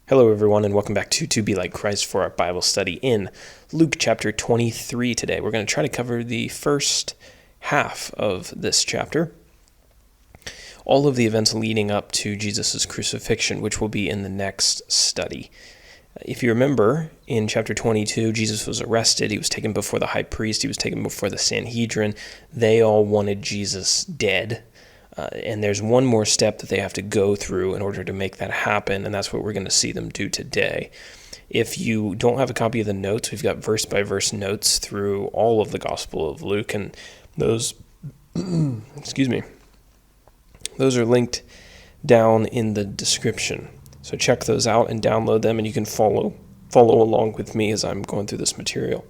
Hello, everyone, and welcome back to Be Like Christ for our Bible study in Luke chapter 23 today. We're going to try to cover the first half of this chapter, all of the events leading up to Jesus' crucifixion, which will be in the next study. If you remember, in chapter 22, Jesus was arrested. He was taken before the high priest. He was taken before the Sanhedrin. They all wanted Jesus dead. And there's one more step that they have to go through in order to make that happen, and that's what we're going to see them do today. If you don't have a copy of the notes, we've got verse-by-verse notes through all of the Gospel of Luke, and those, those are linked down in the description. So check those out and download them, and you can follow along with me as I'm going through this material.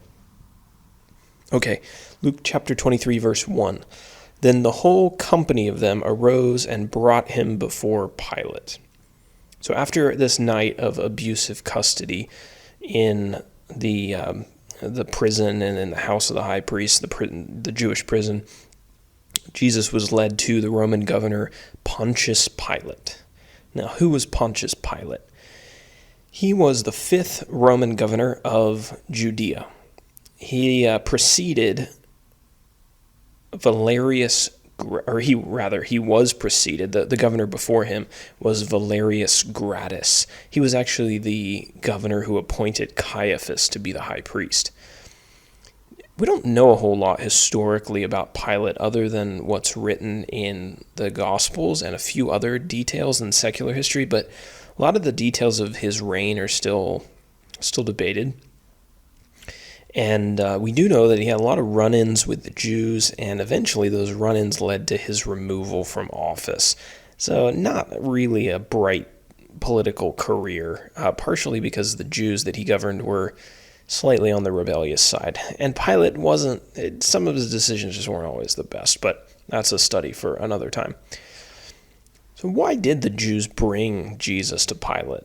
Okay, Luke chapter 23, verse 1. Then the whole company of them arose and brought him before Pilate. So after this night of abusive custody in the prison and in the house of the high priest, the Jewish prison, Jesus was led to the Roman governor Pontius Pilate. Now, who was Pontius Pilate? He was the 5th Roman governor of Judea. He preceded he was preceded. The governor before him was Valerius Gratus. He was actually the governor who appointed Caiaphas to be the high priest. We don't know a whole lot historically about Pilate other than what's written in the Gospels and a few other details in secular history, but a lot of the details of his reign are still debated. And we do know that he had a lot of run-ins with the Jews, and eventually those run-ins led to his removal from office. So not really a bright political career, partially because the Jews that he governed were slightly on the rebellious side. And Pilate some of his decisions just weren't always the best, but that's a study for another time. So why did the Jews bring Jesus to Pilate?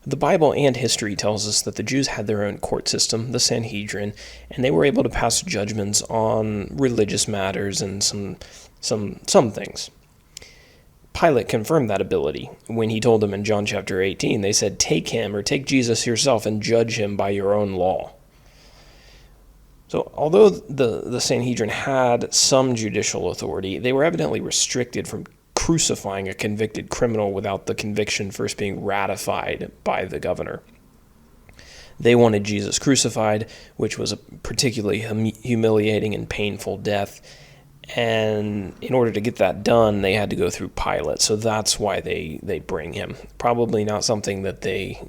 The Bible and history tells us that the Jews had their own court system, the Sanhedrin, and they were able to pass judgments on religious matters and some things. Pilate confirmed that ability when he told them in John chapter 18, they said, take Jesus yourself and judge him by your own law. So although the Sanhedrin had some judicial authority, they were evidently restricted from crucifying a convicted criminal without the conviction first being ratified by the governor. They wanted Jesus crucified, which was a particularly humiliating and painful death, and in order to get that done, they had to go through Pilate, so that's why they bring him. Probably not something that they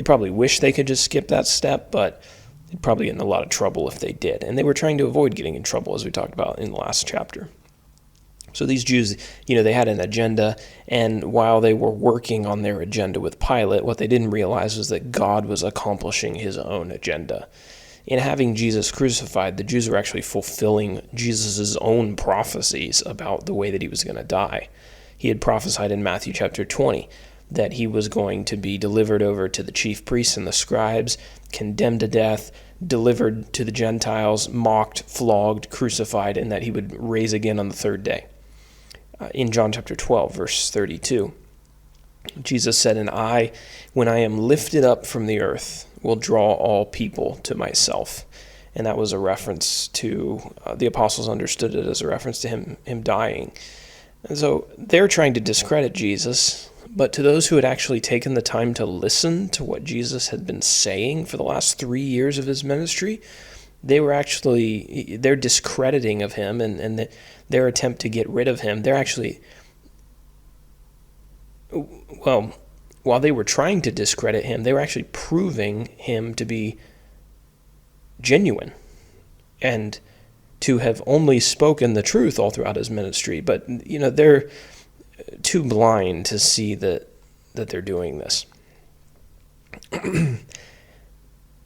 probably wish they could just skip that step, but they'd probably get in a lot of trouble if they did, and they were trying to avoid getting in trouble, as we talked about in the last chapter. So these Jews, they had an agenda, and while they were working on their agenda with Pilate, what they didn't realize was that God was accomplishing his own agenda. In having Jesus crucified, the Jews were actually fulfilling Jesus' own prophecies about the way that he was going to die. He had prophesied in Matthew chapter 20 that he was going to be delivered over to the chief priests and the scribes, condemned to death, delivered to the Gentiles, mocked, flogged, crucified, and that he would rise again on the third day. In John chapter 12, verse 32, Jesus said, "And I, when I am lifted up from the earth, will draw all people to myself." And that was a reference to, the apostles understood it as a reference to him dying. And so they're trying to discredit Jesus, but to those who had actually taken the time to listen to what Jesus had been saying for the last 3 years of his ministry, they're discrediting of him and their attempt to get rid of him. They're actually, while they were trying to discredit him, they were actually proving him to be genuine and to have only spoken the truth all throughout his ministry. But, they're too blind to see that they're doing this.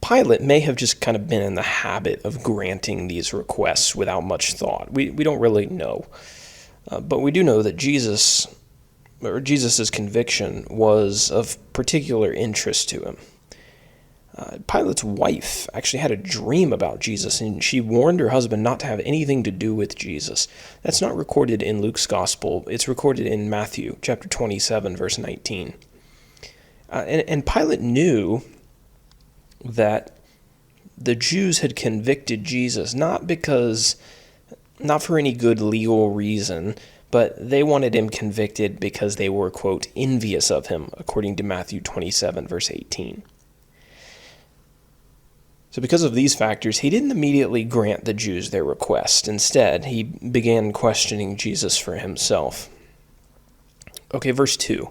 Pilate may have just kind of been in the habit of granting these requests without much thought. We don't really know. But we do know that Jesus' conviction was of particular interest to him. Pilate's wife actually had a dream about Jesus, and she warned her husband not to have anything to do with Jesus. That's not recorded in Luke's gospel. It's recorded in Matthew chapter 27, verse 19. And Pilate knew that the Jews had convicted Jesus not for any good legal reason, but they wanted him convicted because they were, quote, envious of him, according to Matthew 27, verse 18. So because of these factors, he didn't immediately grant the Jews their request. Instead, he began questioning Jesus for himself. Okay, verse 2.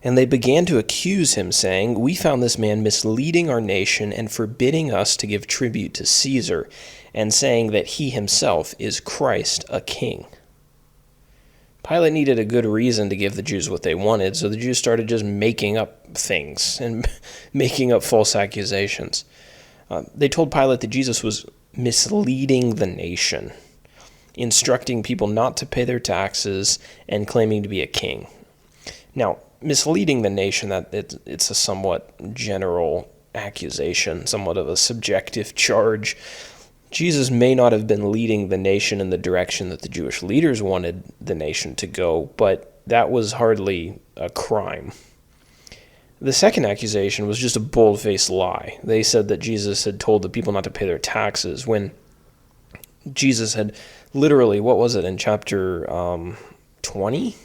And they began to accuse him, saying, "We found this man misleading our nation and forbidding us to give tribute to Caesar, and saying that he himself is Christ, a king." Pilate needed a good reason to give the Jews what they wanted, so the Jews started just making up things and making up false accusations. They told Pilate that Jesus was misleading the nation, instructing people not to pay their taxes and claiming to be a king. Now, misleading the nation, it's a somewhat general accusation, somewhat of a subjective charge. Jesus may not have been leading the nation in the direction that the Jewish leaders wanted the nation to go, but that was hardly a crime. The second accusation was just a bold-faced lie. They said that Jesus had told the people not to pay their taxes when Jesus had literally, what was it, in chapter 20?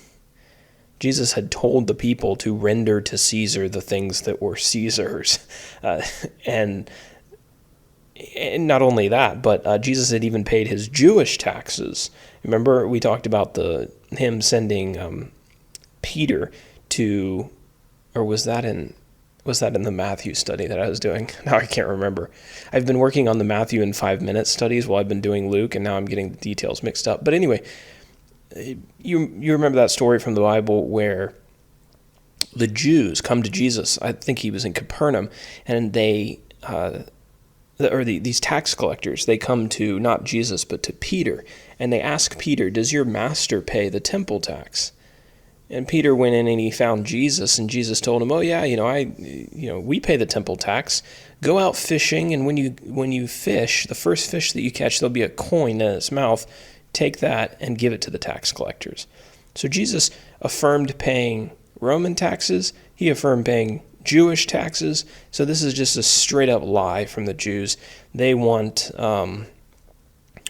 Jesus had told the people to render to Caesar the things that were Caesar's. And not only that, but Jesus had even paid his Jewish taxes. Remember, we talked about him sending Peter to, or was that in the Matthew study that I was doing? Now I can't remember. I've been working on the Matthew in 5-minute studies while I've been doing Luke, and now I'm getting the details mixed up. But anyway, you remember that story from the Bible where the Jews come to Jesus. I think he was in Capernaum, and these tax collectors, they come to not Jesus but to Peter, and they ask Peter, "Does your master pay the temple tax?" And Peter went in and he found Jesus, and Jesus told him, "Oh yeah, we pay the temple tax. Go out fishing, and when you fish, the first fish that you catch, there'll be a coin in its mouth. Take that and give it to the tax collectors." So Jesus affirmed paying Roman taxes. He affirmed paying Jewish taxes. So this is just a straight up lie from the Jews. They want,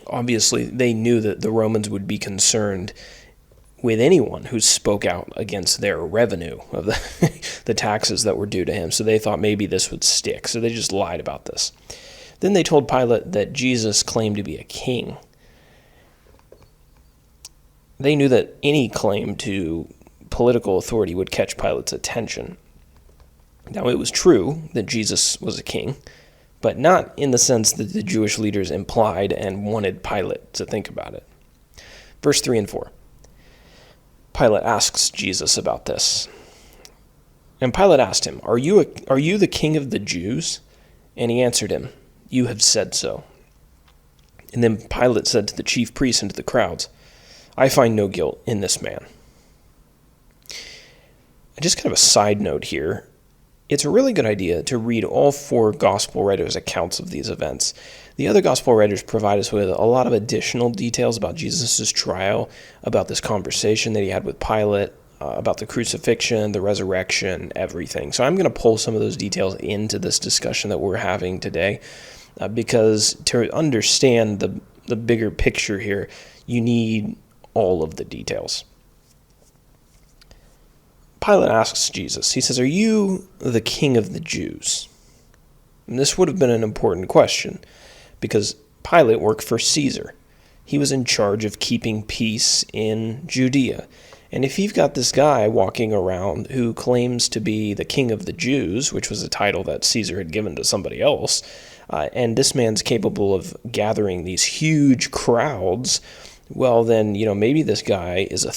obviously, they knew that the Romans would be concerned with anyone who spoke out against their revenue of the taxes that were due to him. So they thought maybe this would stick. So they just lied about this. Then they told Pilate that Jesus claimed to be a king. They knew that any claim to political authority would catch Pilate's attention. Now, it was true that Jesus was a king, but not in the sense that the Jewish leaders implied and wanted Pilate to think about it. Verse 3 and 4. Pilate asks Jesus about this. And Pilate asked him, Are you the king of the Jews? And he answered him, "You have said so." And then Pilate said to the chief priests and to the crowds, "I find no guilt in this man." Just kind of a side note here. It's a really good idea to read all 4 gospel writers' accounts of these events. The other gospel writers provide us with a lot of additional details about Jesus' trial, about this conversation that he had with Pilate, about the crucifixion, the resurrection, everything. So I'm going to pull some of those details into this discussion that we're having today, because to understand the bigger picture here, you need all of the details. Pilate asks Jesus, he says, "Are you the king of the Jews?" And this would have been an important question, because Pilate worked for Caesar. He was in charge of keeping peace in Judea. And if you've got this guy walking around who claims to be the king of the Jews, which was a title that Caesar had given to somebody else, and this man's capable of gathering these huge crowds, well, then, maybe this guy is a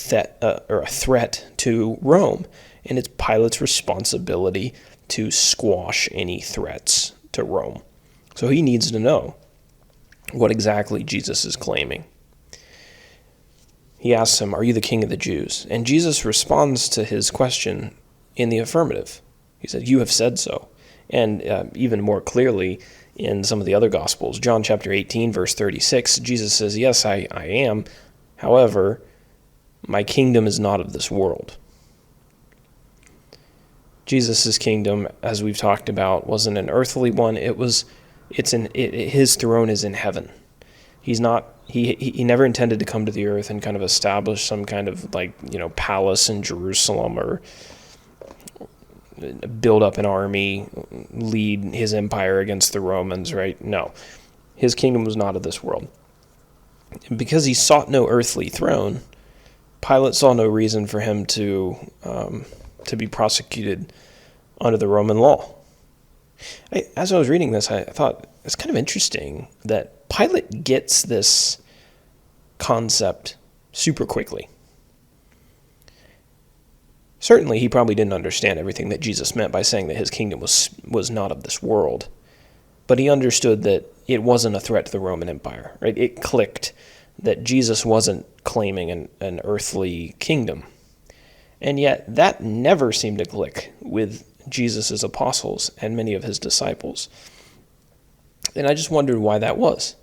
threat to Rome, and it's Pilate's responsibility to squash any threats to Rome. So he needs to know what exactly Jesus is claiming. He asks him, "Are you the king of the Jews?" And Jesus responds to his question in the affirmative. He said, "You have said so." And even more clearly, in some of the other Gospels, John chapter 18, verse 36, Jesus says, "Yes, I am. However, my kingdom is not of this world." Jesus' kingdom, as we've talked about, wasn't an earthly one. His throne is in heaven. He's not. He never intended to come to the earth and kind of establish some kind of palace in Jerusalem or build up an army, lead his empire against the Romans, right? No. His kingdom was not of this world. And because he sought no earthly throne, Pilate saw no reason for him to be prosecuted under the Roman law. As I was reading this, I thought it's kind of interesting that Pilate gets this concept super quickly. Certainly, he probably didn't understand everything that Jesus meant by saying that his kingdom was not of this world. But he understood that it wasn't a threat to the Roman Empire. Right? It clicked that Jesus wasn't claiming an earthly kingdom. And yet, that never seemed to click with Jesus' apostles and many of his disciples. And I just wondered why that was.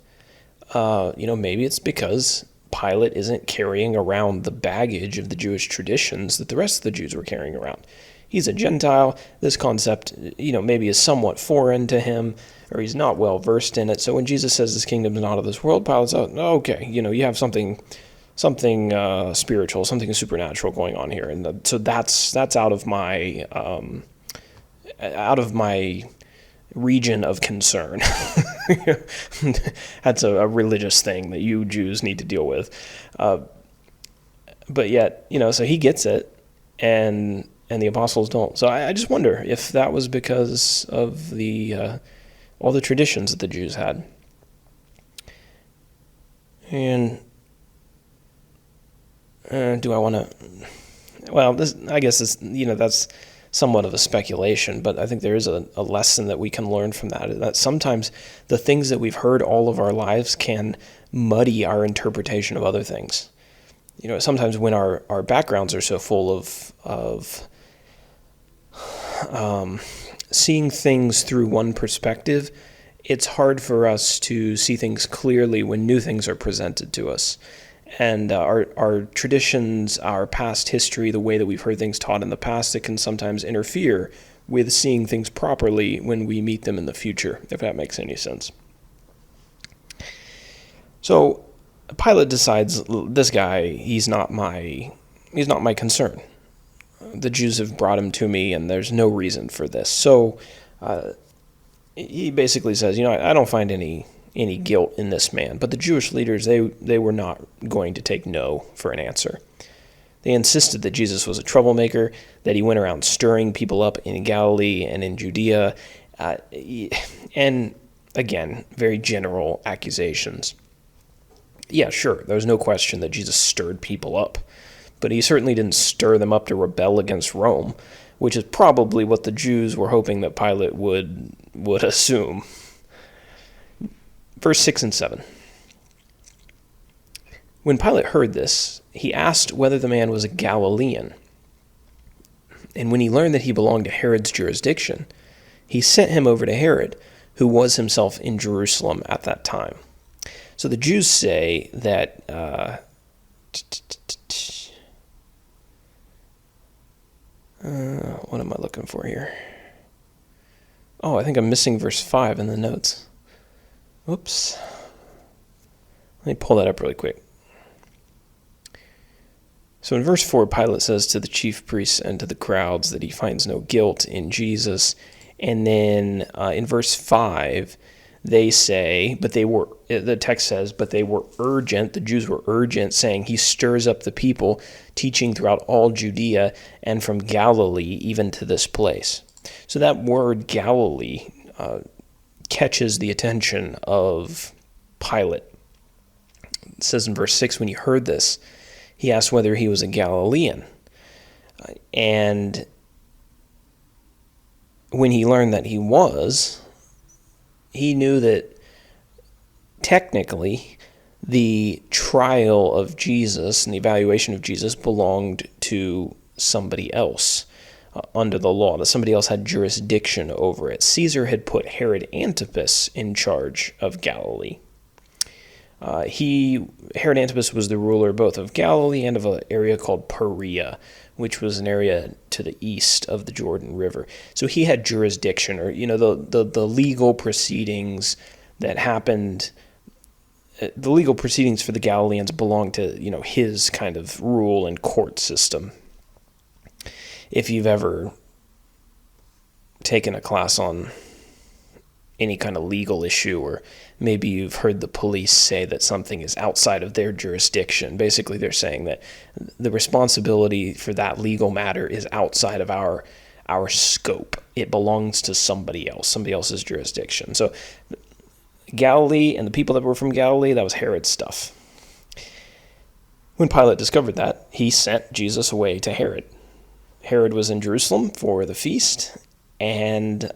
Maybe it's because Pilate isn't carrying around the baggage of the Jewish traditions that the rest of the Jews were carrying around. He's a Gentile. This concept, maybe is somewhat foreign to him, or he's not well versed in it. So when Jesus says his kingdom is not of this world, Pilate's out, okay, you have something spiritual, something supernatural going on here, and so that's out of my region of concern. That's a religious thing that you Jews need to deal with. But yet, so he gets it, and the apostles don't. So I just wonder if that was because of the all the traditions that the Jews had. And do I want to? Well, I guess that's somewhat of a speculation, but I think there is a lesson that we can learn from that sometimes the things that we've heard all of our lives can muddy our interpretation of other things. Sometimes when our backgrounds are so full of seeing things through one perspective, it's hard for us to see things clearly when new things are presented to us. And our traditions, our past history, the way that we've heard things taught in the past, it can sometimes interfere with seeing things properly when we meet them in the future, if that makes any sense. So Pilate decides, this guy, he's not my concern. The Jews have brought him to me, and there's no reason for this. So he basically says, I don't find any guilt in this man. But the Jewish leaders, they were not going to take no for an answer. They insisted that Jesus was a troublemaker, that he went around stirring people up in Galilee and in Judea, and again, very general accusations. Yeah, sure, there's no question that Jesus stirred people up, but he certainly didn't stir them up to rebel against Rome, which is probably what the Jews were hoping that Pilate would assume. Verse 6 and 7. When Pilate heard this, he asked whether the man was a Galilean. And when he learned that he belonged to Herod's jurisdiction, he sent him over to Herod, who was himself in Jerusalem at that time. So the Jews say that... what am I looking for here? Oh, I think I'm missing verse 5 in the notes. Oops. Let me pull that up really quick. So in verse 4, Pilate says to the chief priests and to the crowds that he finds no guilt in Jesus. And then in verse 5, they say, the text says, but they were urgent, the Jews were urgent, saying he stirs up the people, teaching throughout all Judea and from Galilee even to this place. So that word Galilee catches the attention of Pilate. It says in verse 6, when he heard this, he asked whether he was a Galilean. And when he learned that he was, he knew that technically the trial of Jesus and the evaluation of Jesus belonged to somebody else under the law, that somebody else had jurisdiction over it. Caesar had put Herod Antipas in charge of Galilee. Herod Antipas was the ruler both of Galilee and of an area called Perea, which was an area to the east of the Jordan River. So he had jurisdiction, or the legal proceedings that happened. The legal proceedings for the Galileans belonged to his kind of rule and court system. If you've ever taken a class on any kind of legal issue, or maybe you've heard the police say that something is outside of their jurisdiction. Basically, they're saying that the responsibility for that legal matter is outside of our scope. It belongs to somebody else's jurisdiction. So Galilee and the people that were from Galilee, that was Herod's stuff. When Pilate discovered that, he sent Jesus away to Herod. Herod was in Jerusalem for the feast, and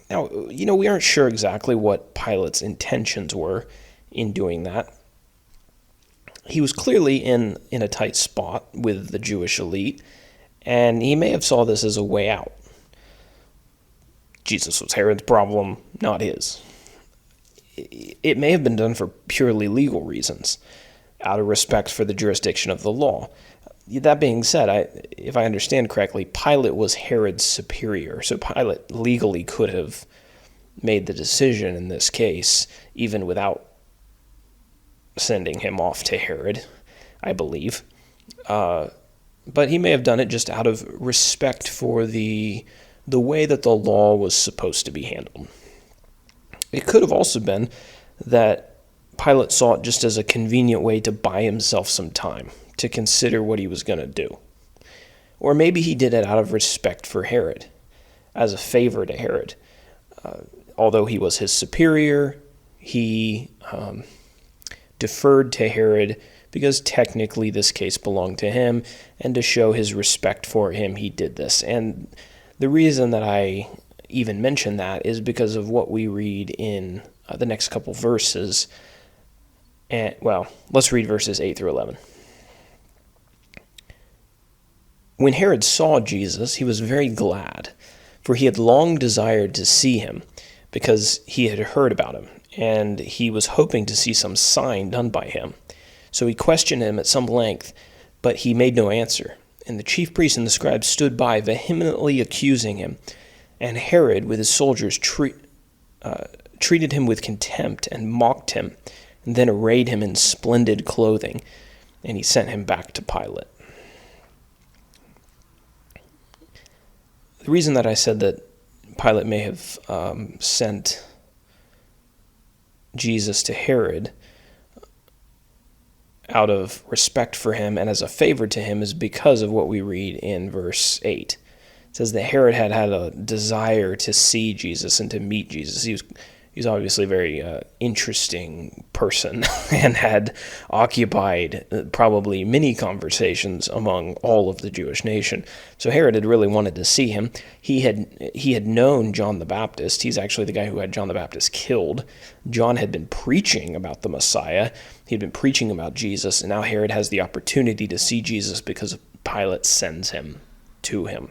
now, we aren't sure exactly what Pilate's intentions were in doing that. He was clearly in a tight spot with the Jewish elite, and he may have saw this as a way out. Jesus was Herod's problem, not his. It may have been done for purely legal reasons, out of respect for the jurisdiction of the law. That being said, if I understand correctly, Pilate was Herod's superior, so Pilate legally could have made the decision in this case, even without sending him off to Herod, I believe. But he may have done it just out of respect for the way that the law was supposed to be handled. It could have also been that Pilate saw it just as a convenient way to buy himself some time, to consider what he was going to do. Or maybe he did it out of respect for Herod, as a favor to Herod. Although he was his superior, he deferred to Herod because technically this case belonged to him, and to show his respect for him, he did this. And the reason that I even mention that is because of what we read in the next couple verses. And, let's read verses 8 through 11. When Herod saw Jesus, he was very glad, for he had long desired to see him, because he had heard about him, and he was hoping to see some sign done by him. So he questioned him at some length, but he made no answer. And the chief priests and the scribes stood by, vehemently accusing him. And Herod, with his soldiers, treated him with contempt and mocked him, and then arrayed him in splendid clothing, and he sent him back to Pilate. The reason that I said that Pilate may have sent Jesus to Herod out of respect for him and as a favor to him is because of what we read in verse 8. It says that Herod had a desire to see Jesus and to meet Jesus. He was obviously a very interesting person and had occupied probably many conversations among all of the Jewish nation. So Herod had really wanted to see him. He had known John the Baptist. He's actually the guy who had John the Baptist killed. John had been preaching about the Messiah. He had been preaching about Jesus, and now Herod has the opportunity to see Jesus because Pilate sends him to him.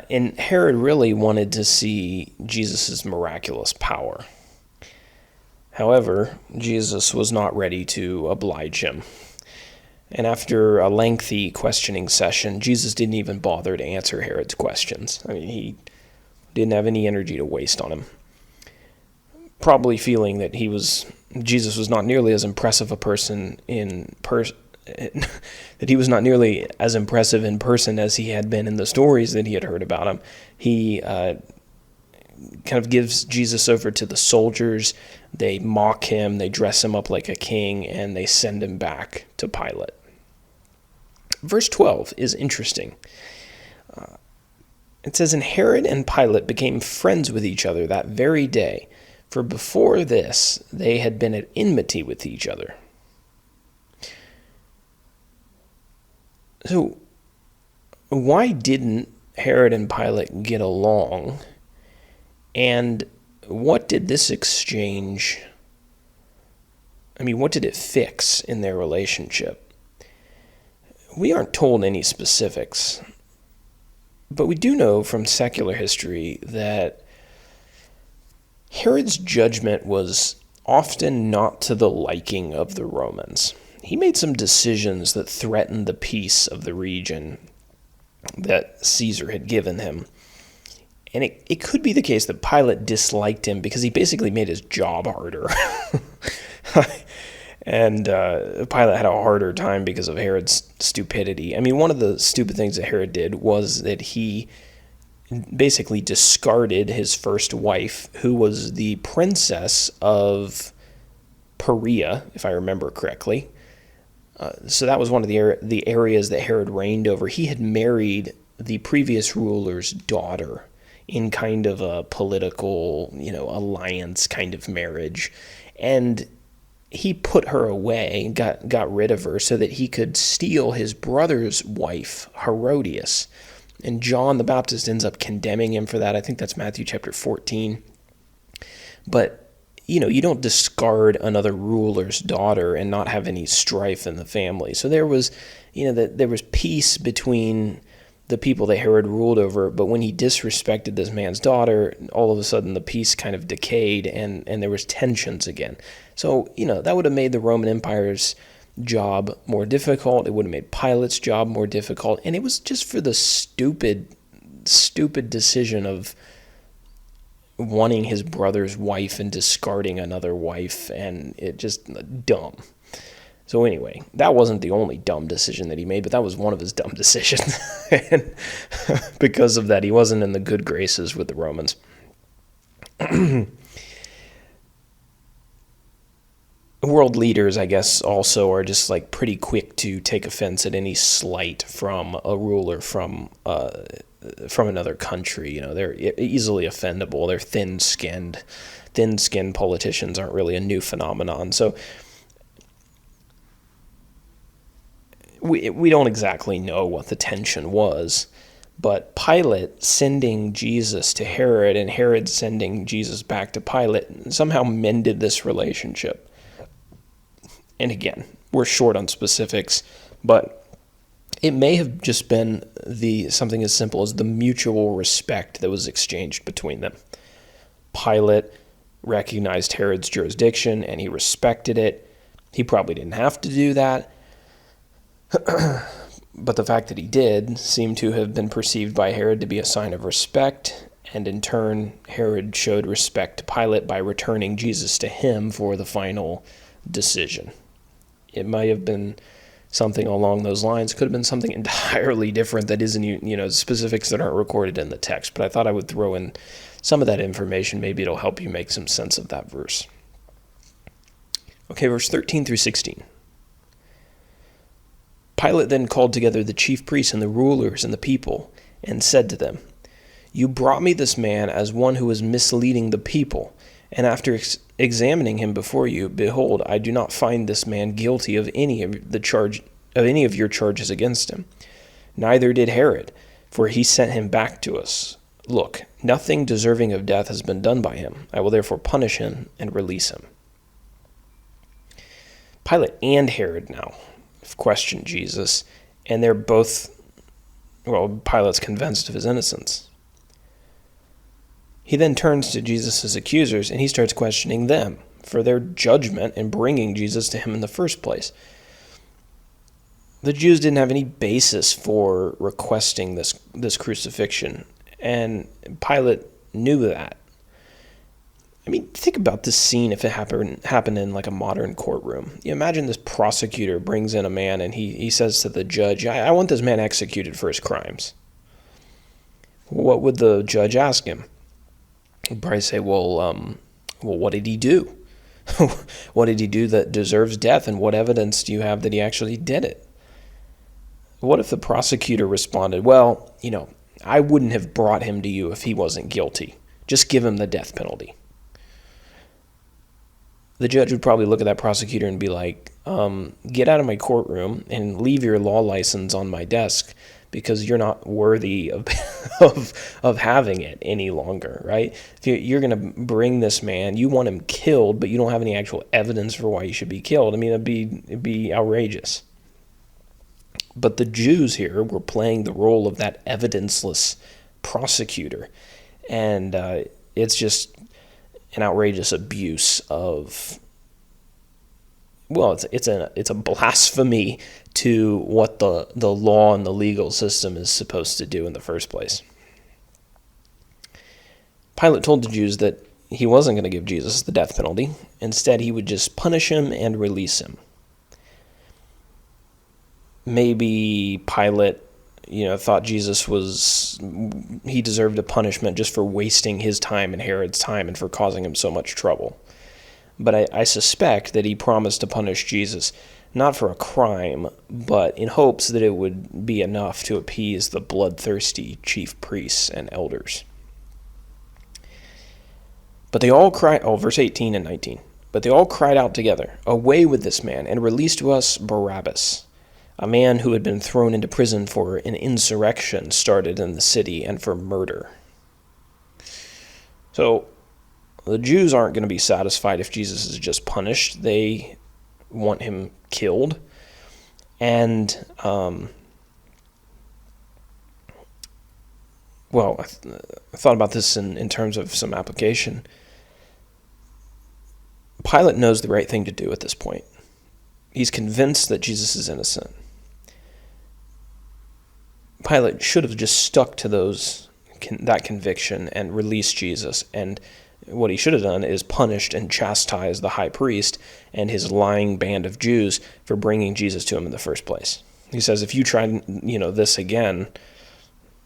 And Herod really wanted to see Jesus' miraculous power. However, Jesus was not ready to oblige him. And after a lengthy questioning session, Jesus didn't even bother to answer Herod's questions. I mean, he didn't have any energy to waste on him. Probably feeling that Jesus was not nearly as impressive a person that he was not nearly as impressive in person as he had been in the stories that he had heard about him. He kind of gives Jesus over to the soldiers. They mock him, they dress him up like a king, and they send him back to Pilate. Verse 12 is interesting. It says, "And Herod and Pilate became friends with each other that very day, for before this they had been at enmity with each other." So, why didn't Herod and Pilate get along? And what did this exchange, what did it fix in their relationship? We aren't told any specifics, but we do know from secular history that Herod's judgment was often not to the liking of the Romans. He made some decisions that threatened the peace of the region that Caesar had given him. And it could be the case that Pilate disliked him because he basically made his job harder. And Pilate had a harder time because of Herod's stupidity. I mean, one of the stupid things that Herod did was that he basically discarded his first wife, who was the princess of Perea, if I remember correctly. So that was one of the areas that Herod reigned over. He had married the previous ruler's daughter in kind of a political, alliance kind of marriage. And he put her away, got rid of her so that he could steal his brother's wife, Herodias. And John the Baptist ends up condemning him for that. I think that's Matthew chapter 14. But, you don't discard another ruler's daughter and not have any strife in the family. So there was, there was peace between the people that Herod ruled over, but when he disrespected this man's daughter, all of a sudden the peace kind of decayed and there was tensions again. So, that would have made the Roman Empire's job more difficult. It would have made Pilate's job more difficult. And it was just for the stupid decision of wanting his brother's wife and discarding another wife, and it just dumb. So anyway, that wasn't the only dumb decision that he made, but that was one of his dumb decisions. And because of that, he wasn't in the good graces with the Romans. World leaders, I guess, also are just like pretty quick to take offense at any slight from a ruler from another country. They're easily offendable. They're thin-skinned. Thin-skinned politicians aren't really a new phenomenon. So we don't exactly know what the tension was, but Pilate sending Jesus to Herod and Herod sending Jesus back to Pilate somehow mended this relationship. And again, we're short on specifics, but it may have just been something as simple as the mutual respect that was exchanged between them. Pilate recognized Herod's jurisdiction and he respected it. He probably didn't have to do that. But the fact that he did seemed to have been perceived by Herod to be a sign of respect, and in turn, Herod showed respect to Pilate by returning Jesus to him for the final decision. It might have been something along those lines. Could have been something entirely different that isn't, specifics that aren't recorded in the text. But I thought I would throw in some of that information. Maybe it'll help you make some sense of that verse. Okay, verse 13 through 16. Pilate then called together the chief priests and the rulers and the people and said to them, "You brought me this man as one who is misleading the people, and after examining him before you, behold, I do not find this man guilty of any of your charges against him. Neither did Herod, for he sent him back to us. Look, nothing deserving of death has been done by him. I will therefore punish him and release him." Pilate and Herod now have questioned Jesus, and they're both, Pilate's convinced of his innocence. He then turns to Jesus' accusers, and he starts questioning them for their judgment in bringing Jesus to him in the first place. The Jews didn't have any basis for requesting this crucifixion, and Pilate knew that. I mean, think about this scene if it happened in like a modern courtroom. You imagine this prosecutor brings in a man and he says to the judge, I want this man executed for his crimes. What would the judge ask him? He'd probably say, well, what did he do? What did he do that deserves death, and what evidence do you have that he actually did it? What if the prosecutor responded, well, I wouldn't have brought him to you if he wasn't guilty. Just give him the death penalty. The judge would probably look at that prosecutor and be like, get out of my courtroom and leave your law license on my desk because you're not worthy of having it any longer, right? If you're going to bring this man, you want him killed, but you don't have any actual evidence for why he should be killed. I mean, it'd be outrageous. But the Jews here were playing the role of that evidenceless prosecutor. And it's just an outrageous abuse of, well, it's a blasphemy to what the law and the legal system is supposed to do in the first place. Pilate told the Jews that he wasn't going to give Jesus the death penalty. Instead, he would just punish him and release him. Maybe Pilate, thought he deserved a punishment just for wasting his time and Herod's time and for causing him so much trouble. But I suspect that he promised to punish Jesus not for a crime, but in hopes that it would be enough to appease the bloodthirsty chief priests and elders. But they all cried, verse 18 and 19, but they all cried out together, "Away with this man, and release to us Barabbas, a man who had been thrown into prison for an insurrection started in the city and for murder." So the Jews aren't going to be satisfied if Jesus is just punished. They want him killed. And, I thought about this in terms of some application. Pilate knows the right thing to do at this point. He's convinced that Jesus is innocent. Pilate should have just stuck to that conviction and released Jesus, and what he should have done is punished and chastised the high priest and his lying band of Jews for bringing Jesus to him in the first place. He says, if you try, this again,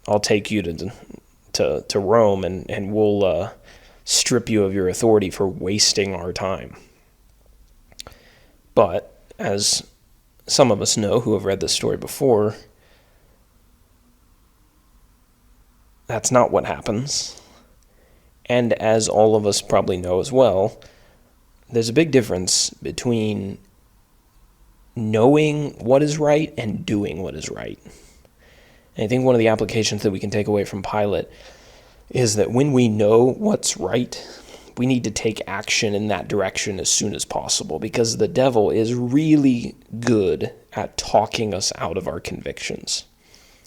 I'll take you to Rome and we'll strip you of your authority for wasting our time. But as some of us know who have read this story before, that's not what happens. And as all of us probably know as well, there's a big difference between knowing what is right and doing what is right. And I think one of the applications that we can take away from Pilate is that when we know what's right, we need to take action in that direction as soon as possible, because the devil is really good at talking us out of our convictions.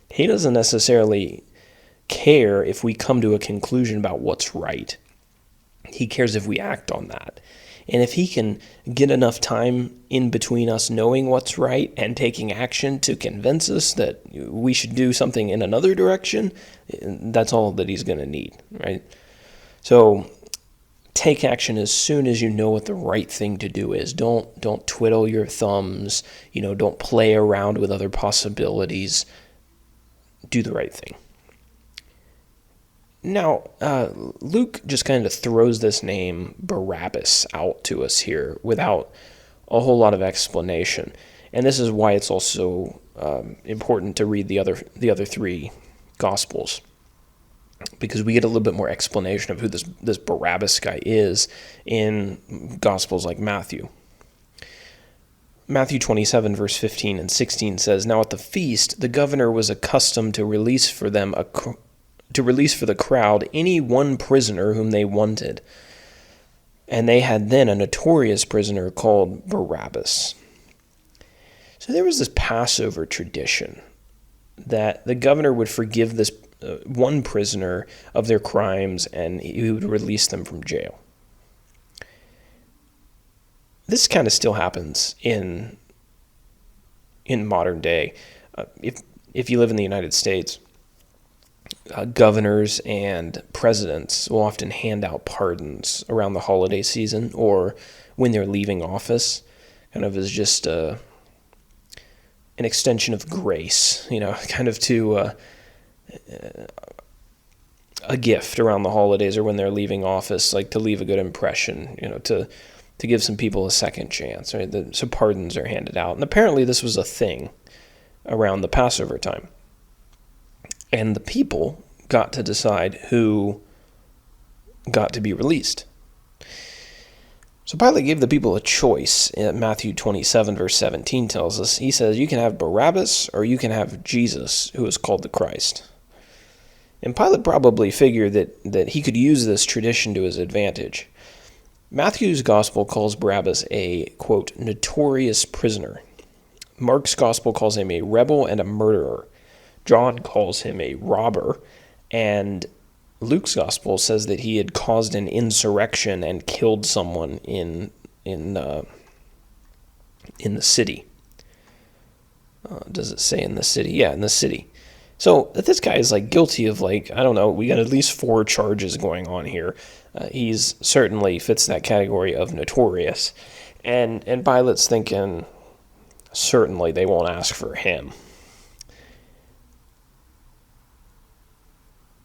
He doesn't necessarily care if we come to a conclusion about what's right. He cares if we act on that. And if he can get enough time in between us knowing what's right and taking action to convince us that we should do something in another direction, that's all that he's going to need, right? So take action as soon as you know what the right thing to do is. Don't twiddle your thumbs, don't play around with other possibilities. Do the right thing. Now, Luke just kind of throws this name Barabbas out to us here without a whole lot of explanation, and this is why it's also important to read the other three Gospels, because we get a little bit more explanation of who this Barabbas guy is in Gospels like Matthew. Matthew 27, verse 15 and 16 says, "Now at the feast, the governor was accustomed to release for the crowd any one prisoner whom they wanted. And they had then a notorious prisoner called Barabbas." So there was this Passover tradition that the governor would forgive this one prisoner of their crimes and he would release them from jail. This kind of still happens in modern day. If you live in the United States, governors and presidents will often hand out pardons around the holiday season or when they're leaving office, kind of as just an extension of grace, kind of to a gift around the holidays or when they're leaving office, like to leave a good impression, to give some people a second chance, right? So pardons are handed out. And apparently this was a thing around the Passover time. And the people got to decide who got to be released. So Pilate gave the people a choice. Matthew 27, verse 17 tells us, he says, "You can have Barabbas or you can have Jesus, who is called the Christ." And Pilate probably figured that he could use this tradition to his advantage. Matthew's gospel calls Barabbas a, quote, notorious prisoner. Mark's gospel calls him a rebel and a murderer. John calls him a robber, and Luke's gospel says that he had caused an insurrection and killed someone in the city. Does it say in the city? Yeah, in the city. So this guy is like guilty of, like, I don't know, we got at least 4 charges going on here. He's certainly fits that category of notorious. And Pilate's thinking, certainly they won't ask for him.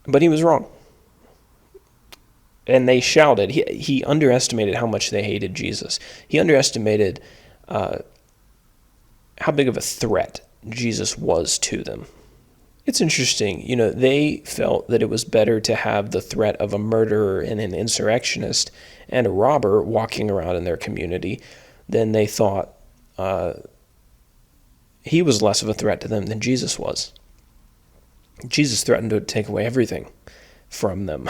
But he was wrong. And they shouted. He underestimated how much they hated Jesus. He underestimated how big of a threat Jesus was to them. It's interesting, they felt that it was better to have the threat of a murderer and an insurrectionist and a robber walking around in their community than they thought he was less of a threat to them than Jesus was. Jesus threatened to take away everything from them.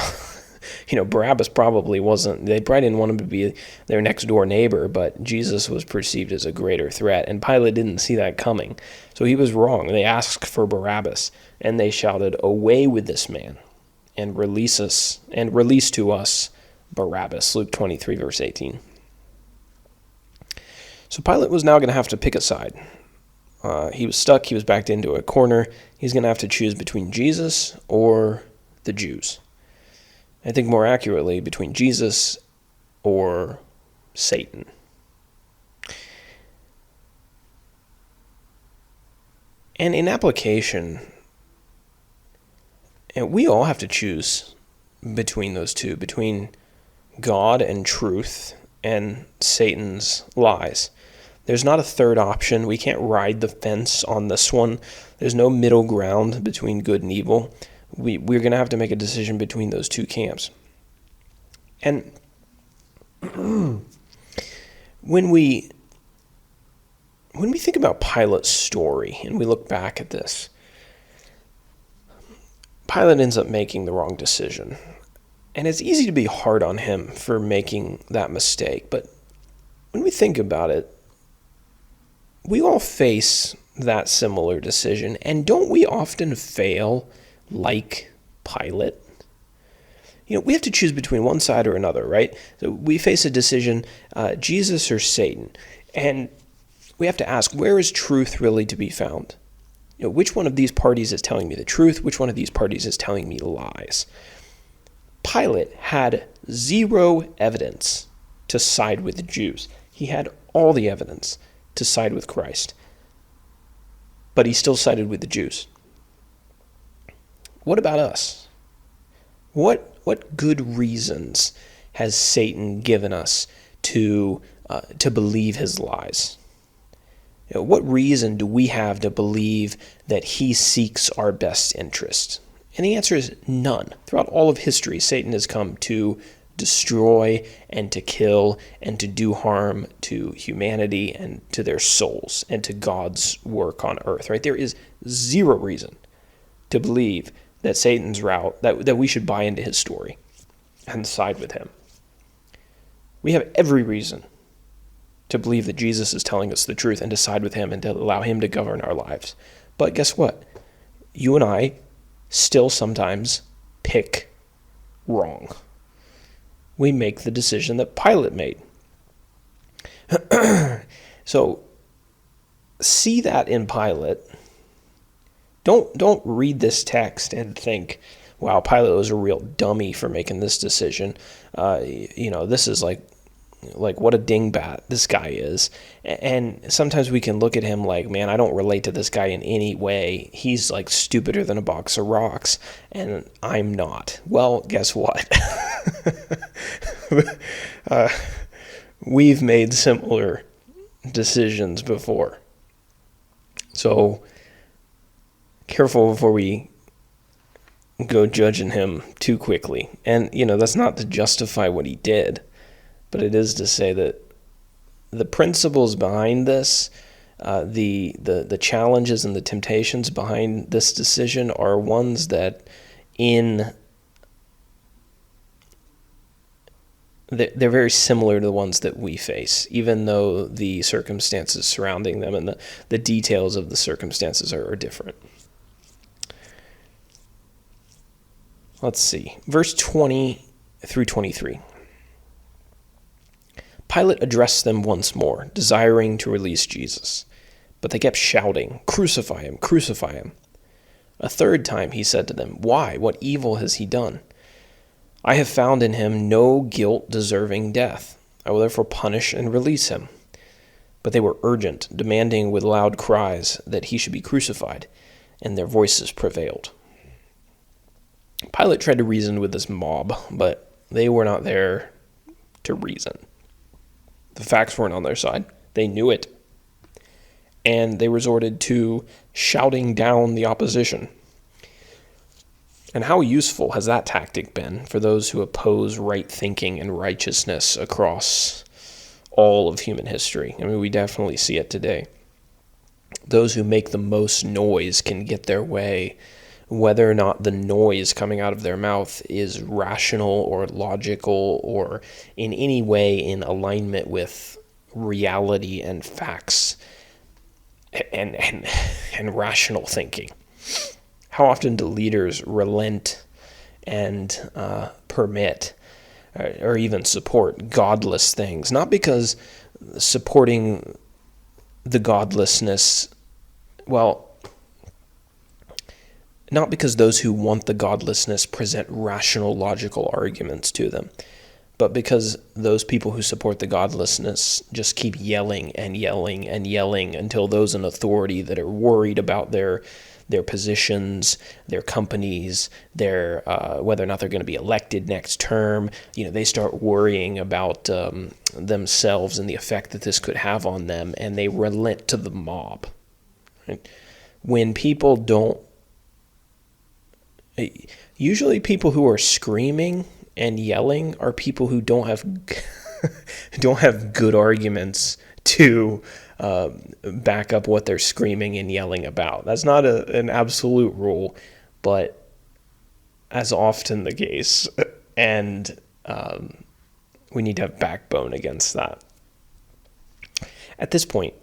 Barabbas probably wasn't, they probably didn't want him to be their next door neighbor, but Jesus was perceived as a greater threat, and Pilate didn't see that coming. So he was wrong. They asked for Barabbas, and they shouted, "Away with this man, and release to us Barabbas," Luke 23, verse 18. So Pilate was now going to have to pick a side. He was stuck. He was backed into a corner. He's going to have to choose between Jesus or the Jews. I think more accurately, between Jesus or Satan. And in application, we all have to choose between those two, between God and truth and Satan's lies. There's not a third option. We can't ride the fence on this one. There's no middle ground between good and evil. We're going to have to make a decision between those two camps. And when we think about Pilate's story and we look back at this, Pilate ends up making the wrong decision. And it's easy to be hard on him for making that mistake. But when we think about it, we all face that similar decision. And don't we often fail like Pilate? We have to choose between one side or another, right? So we face a decision, Jesus or Satan. And we have to ask, where is truth really to be found? Which one of these parties is telling me the truth? Which one of these parties is telling me lies? Pilate had zero evidence to side with the Jews. He had all the evidence to side with Christ. But he still sided with the Jews. What about us? What good reasons has Satan given us to believe his lies? What reason do we have to believe that he seeks our best interest? And the answer is none. Throughout all of history, Satan has come to destroy and to kill and to do harm to humanity and to their souls and to God's work on earth, right? There is zero reason to believe that Satan's route, that we should buy into his story and side with him. We have every reason to believe that Jesus is telling us the truth and to side with him and to allow him to govern our lives. But guess what? You and I still sometimes pick wrong. We make the decision that Pilate made. So see that in Pilate. Don't read this text and think, wow, Pilate was a real dummy for making this decision. This is like what a dingbat this guy is. And sometimes we can look at him like, man, I don't relate to this guy in any way. He's like stupider than a box of rocks, and I'm not. Well, guess what? We've made similar decisions before. So careful before we go judging him too quickly. And, that's not to justify what he did, but it is to say that the principles behind this, the challenges and the temptations behind this decision are ones that they're very similar to the ones that we face, even though the circumstances surrounding them and the details of the circumstances are different. Let's see. Verse 20 through 23. Pilate addressed them once more, desiring to release Jesus. But they kept shouting, "Crucify him, crucify him." A third time he said to them, "Why? What evil has he done? I have found in him no guilt deserving death. I will therefore punish and release him." But they were urgent, demanding with loud cries that he should be crucified, and their voices prevailed. Pilate tried to reason with this mob, but they were not there to reason. The facts weren't on their side. They knew it. And they resorted to shouting down the opposition. And how useful has that tactic been for those who oppose right thinking and righteousness across all of human history? I mean, we definitely see it today. Those who make the most noise can get their way, whether or not the noise coming out of their mouth is rational or logical or in any way in alignment with reality and facts and rational thinking. How often do leaders relent and permit or even support godless things? Not because supporting the godlessness, not because those who want the godlessness present rational, logical arguments to them, but because those people who support the godlessness just keep yelling and yelling and yelling until those in authority that are worried about their positions, their companies, their whether or not they're going to be elected next term, they start worrying about themselves and the effect that this could have on them, and they relent to the mob. Right? When people don't, usually people who are screaming and yelling are people who don't have good arguments to back up what they're screaming and yelling about. That's not an absolute rule, but as often the case, and we need to have backbone against that. At this point,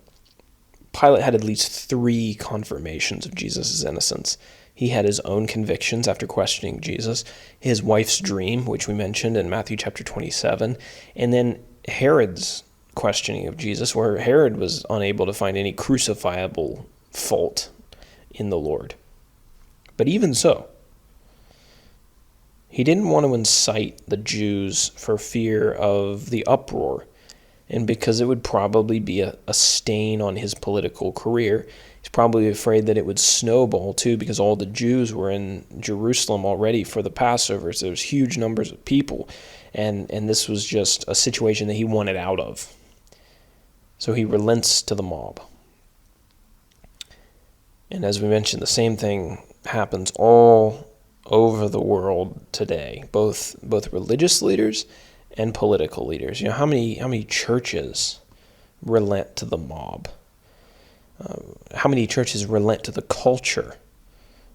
Pilate had at least 3 confirmations of Jesus' innocence. He had his own convictions after questioning Jesus, his wife's dream, which we mentioned in Matthew chapter 27, and then Herod's questioning of Jesus, where Herod was unable to find any crucifiable fault in the Lord. But even so, he didn't want to incite the Jews for fear of the uproar, and because it would probably be a stain on his political career. He's probably afraid that it would snowball too, because all the Jews were in Jerusalem already for the Passover, so there was huge numbers of people, and this was just a situation that he wanted out of. So he relents to the mob. And as we mentioned, the same thing happens all over the world today, both religious leaders and political leaders. How many churches relent to the mob? How many churches relent to the culture?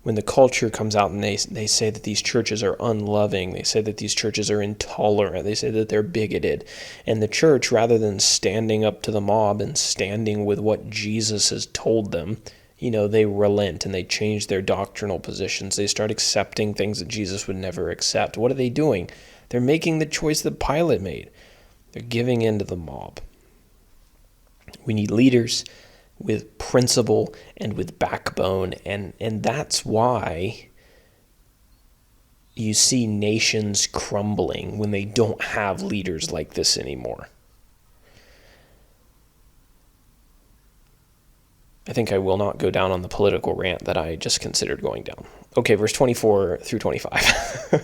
When the culture comes out and they say that these churches are unloving, they say that these churches are intolerant, they say that they're bigoted, and the church, rather than standing up to the mob and standing with what Jesus has told them, they relent and they change their doctrinal positions. They start accepting things that Jesus would never accept. What are they doing? They're making the choice that Pilate made. They're giving in to the mob. We need leaders with principle and with backbone, and that's why you see nations crumbling when they don't have leaders like this anymore. I think I will not go down on the political rant that I just considered going down. Okay, verse 24 through 25.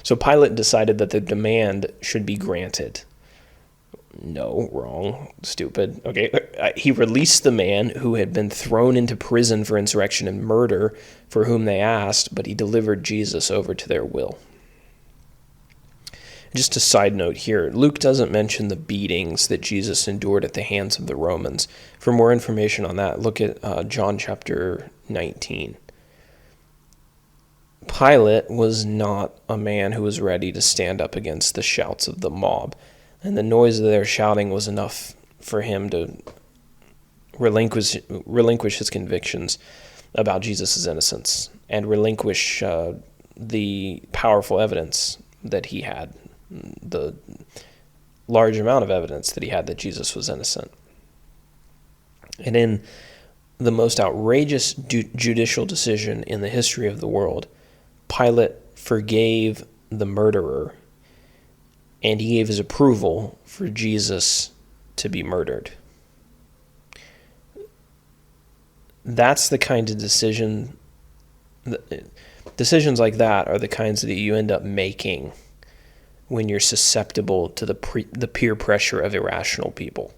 So Pilate decided that the demand should be granted. No, wrong, stupid. Okay, he released the man who had been thrown into prison for insurrection and murder, for whom they asked, but he delivered Jesus over to their will. Just a side note here, Luke doesn't mention the beatings that Jesus endured at the hands of the Romans. For more information on that, look at John chapter 19. Pilate was not a man who was ready to stand up against the shouts of the mob, and the noise of their shouting was enough for him to relinquish his convictions about Jesus' innocence and relinquish the powerful evidence that he had, the large amount of evidence that he had that Jesus was innocent. And in the most outrageous judicial decision in the history of the world, Pilate forgave the murderer, and he gave his approval for Jesus to be murdered. That's the kind of decisions like that are the kinds that you end up making when you're susceptible to the peer pressure of irrational people.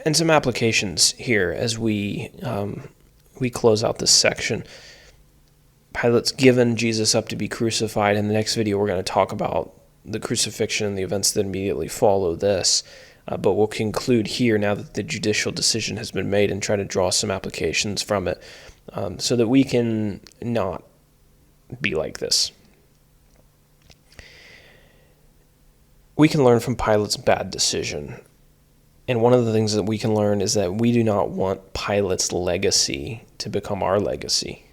And some applications here as we close out this section. Pilate's given Jesus up to be crucified. In the next video, we're going to talk about the crucifixion and the events that immediately follow this. But we'll conclude here now that the judicial decision has been made and try to draw some applications from it so that we can not be like this. We can learn from Pilate's bad decision. And one of the things that we can learn is that we do not want Pilate's legacy to become our legacy.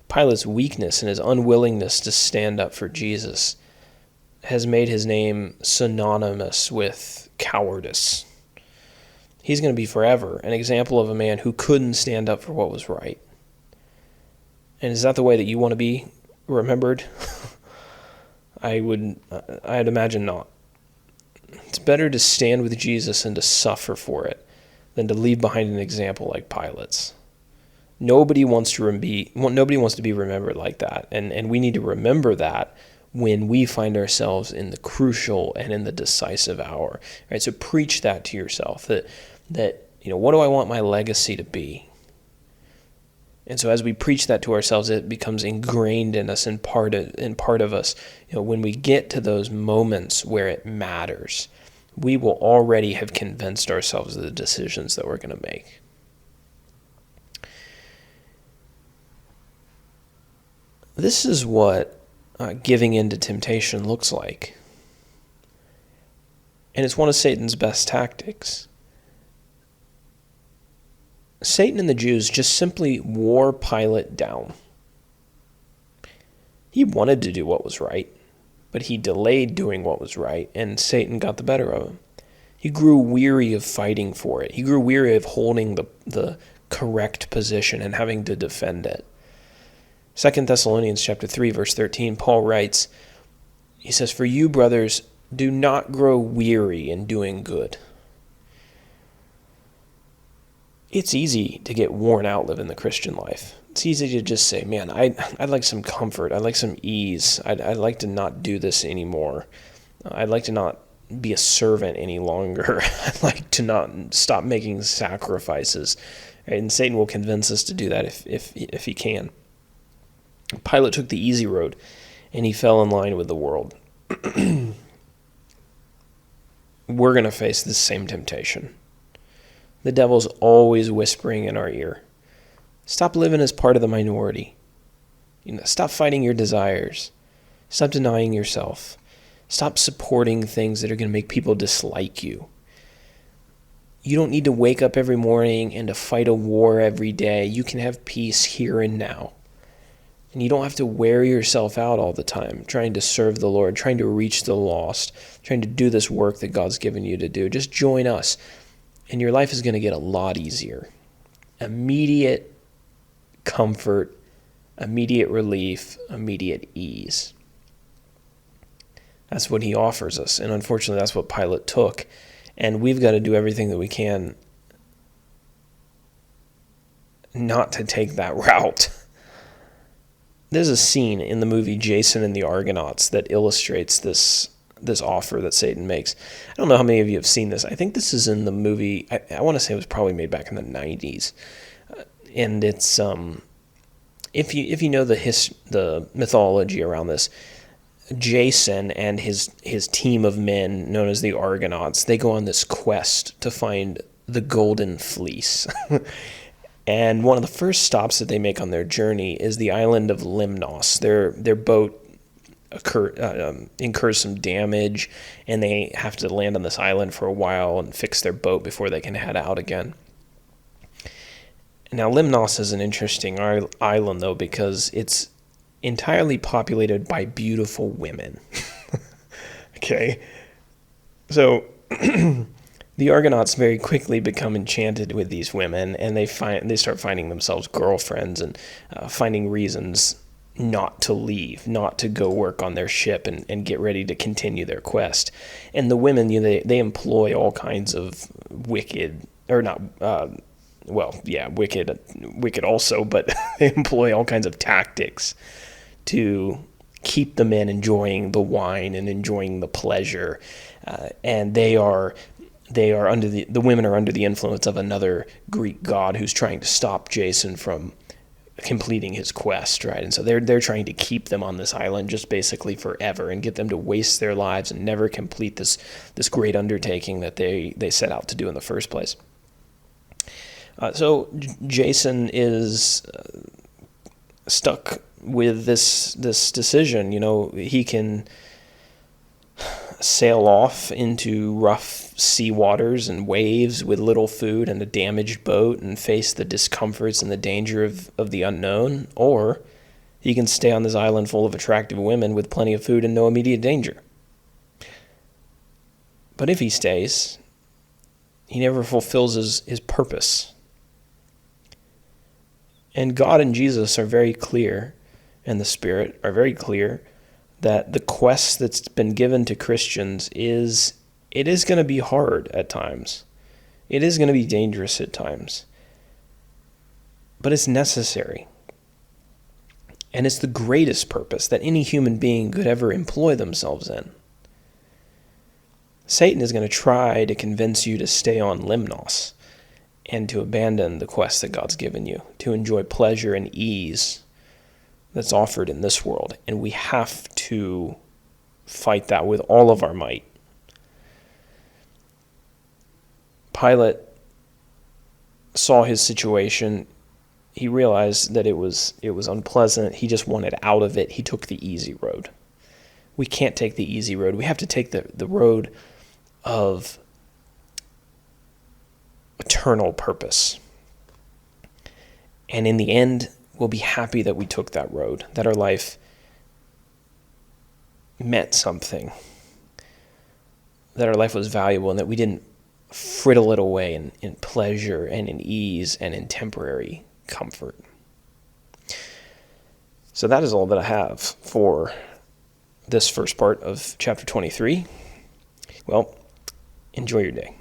Pilate's weakness and his unwillingness to stand up for Jesus has made his name synonymous with cowardice. He's going to be forever an example of a man who couldn't stand up for what was right. And is that the way that you want to be remembered? I'd imagine not. It's better to stand with Jesus and to suffer for it than to leave behind an example like Pilate's. Nobody wants to be remembered like that, and we need to remember that when we find ourselves in the crucial and in the decisive hour. Right? So preach that to yourself, that what do I want my legacy to be? And so as we preach that to ourselves, it becomes ingrained in us and part of us. When we get to those moments where it matters, we will already have convinced ourselves of the decisions that we're going to make. This is what giving in to temptation looks like. And it's one of Satan's best tactics. Satan and the Jews just simply wore Pilate down. He wanted to do what was right, but he delayed doing what was right, and Satan got the better of him. He grew weary of fighting for it. He grew weary of holding the correct position and having to defend it. 2 Thessalonians chapter 3, verse 13, Paul writes, he says, "For you, brothers, do not grow weary in doing good." It's easy to get worn out living the Christian life. It's easy to just say, man, I'd like some comfort. I'd like some ease. I'd like to not do this anymore. I'd like to not be a servant any longer. I'd like to not stop making sacrifices. Right? And Satan will convince us to do that if he can. Pilate took the easy road, and he fell in line with the world. We're going to face this same temptation. The devil's always whispering in our ear. Stop living as part of the minority. Stop fighting your desires. Stop denying yourself. Stop supporting things that are going to make people dislike you. You don't need to wake up every morning and to fight a war every day. You can have peace here and now. And you don't have to wear yourself out all the time trying to serve the Lord, trying to reach the lost, trying to do this work that God's given you to do. Just join us, and your life is going to get a lot easier. Immediate comfort, immediate relief, immediate ease. That's what he offers us, and unfortunately that's what Pilate took. And we've got to do everything that we can not to take that route. There's a scene in the movie Jason and the Argonauts that illustrates this offer that Satan makes. I don't know how many of you have seen this. I think this is in the movie, I want to say it was probably made back in the 90s. And it's, if you know the mythology around this, Jason and his team of men known as the Argonauts, they go on this quest to find the golden fleece. And one of the first stops that they make on their journey is the island of Lemnos. Their boat incurs some damage, and they have to land on this island for a while and fix their boat before they can head out again. Now, Limnos is an interesting island, though, because it's entirely populated by beautiful women. Okay? So, the Argonauts very quickly become enchanted with these women, and they start finding themselves girlfriends and finding reasons not to leave, not to go work on their ship and get ready to continue their quest. And the women, they employ all kinds of wicked, or not, wicked also, but they employ all kinds of tactics to keep the men enjoying the wine and enjoying the pleasure, and the women are under the influence of another Greek god who's trying to stop Jason from completing his quest, right? And so they're trying to keep them on this island just basically forever and get them to waste their lives and never complete this great undertaking that they set out to do in the first place. So Jason is stuck with this decision. He can sail off into rough sea waters and waves with little food and a damaged boat and face the discomforts and the danger of the unknown, or he can stay on this island full of attractive women with plenty of food and no immediate danger. But if he stays, he never fulfills his purpose. And God and Jesus are very clear, and the Spirit are very clear, that the quest that's been given to Christians is going to be hard at times. It is going to be dangerous at times. But it's necessary. And it's the greatest purpose that any human being could ever employ themselves in. Satan is going to try to convince you to stay on Limnos and to abandon the quest that God's given you, to enjoy pleasure and ease that's offered in this world. And we have to fight that with all of our might. Pilate saw his situation. He realized that it was unpleasant. He just wanted out of it. He took the easy road. We can't take the easy road. We have to take the road of eternal purpose. And in the end, we'll be happy that we took that road, that our life meant something, that our life was valuable, and that we didn't friddle it away in pleasure and in ease and in temporary comfort. So that is all that I have for this first part of chapter 23. Well, enjoy your day.